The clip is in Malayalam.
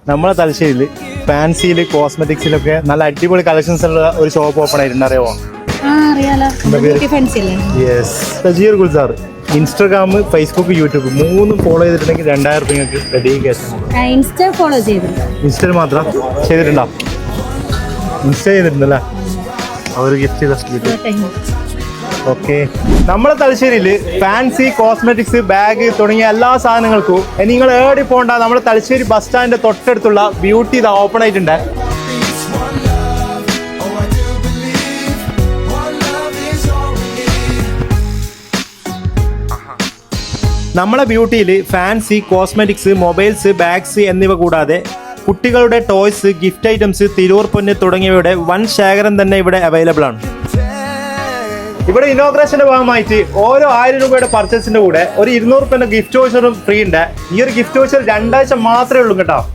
നമ്മളെ തലശ്ശേരിയിൽ ഫാൻസിയിൽ കോസ്മെറ്റിക്സിലൊക്കെ നല്ല അടിപൊളി കളക്ഷൻസ് ഉള്ള ഒരു ഷോപ്പ് ഓപ്പൺ ആയിട്ടുണ്ട്, അറിയാമോ? Yes, Sajeer Gulzar. Instagram, Facebook, YouTube 3 follow ചെയ്തിട്ടുണ്ടെങ്കിൽ 2000 രൂപ നിങ്ങൾക്ക് റെഡി ക്യാഷ്. ഇൻസ്റ്റയിൽ മാത്രം ചെയ്തിട്ടുണ്ടോ? ഇൻസ്റ്റ ചെയ്തിട്ടുണ്ടല്ലേ? അവർ ഗിഫ്റ്റ് ചെയ്ത. ഓക്കെ, നമ്മളെ തലശ്ശേരിയിൽ ഫാൻസി കോസ്മെറ്റിക്സ്, ബാഗ് തുടങ്ങിയ എല്ലാ സാധനങ്ങൾക്കും നിങ്ങൾ ഏടി പോകണ്ട. നമ്മുടെ തലശ്ശേരി ബസ് സ്റ്റാൻഡിന്റെ തൊട്ടടുത്തുള്ള ബ്യൂട്ടി ഇത് ഓപ്പൺ ആയിട്ടുണ്ട്. നമ്മളെ ബ്യൂട്ടിയിൽ ഫാൻസി കോസ്മെറ്റിക്സ്, മൊബൈൽസ്, ബാഗ്സ് എന്നിവ കൂടാതെ കുട്ടികളുടെ ടോയ്സ്, ഗിഫ്റ്റ് ഐറ്റംസ്, തിരൂർ പൊന്ന് തുടങ്ങിയവയുടെ വൻ ശേഖരം തന്നെ ഇവിടെ അവൈലബിൾ ആണ്. ഇവിടെ ഇനോഗ്രേഷന്റെ ഭാഗമായിട്ട് ഓരോ 1000 രൂപയുടെ പർച്ചേസിന്റെ കൂടെ ഒരു 200 രൂപയുടെ ഗിഫ്റ്റ് വൗച്ചറും ഫ്രീ ഉണ്ട്. ഈ ഒരു ഗിഫ്റ്റ് വൗച്ചർ 2 ആഴ്ച മാത്രമേ ഉള്ളൂ കേട്ടോ.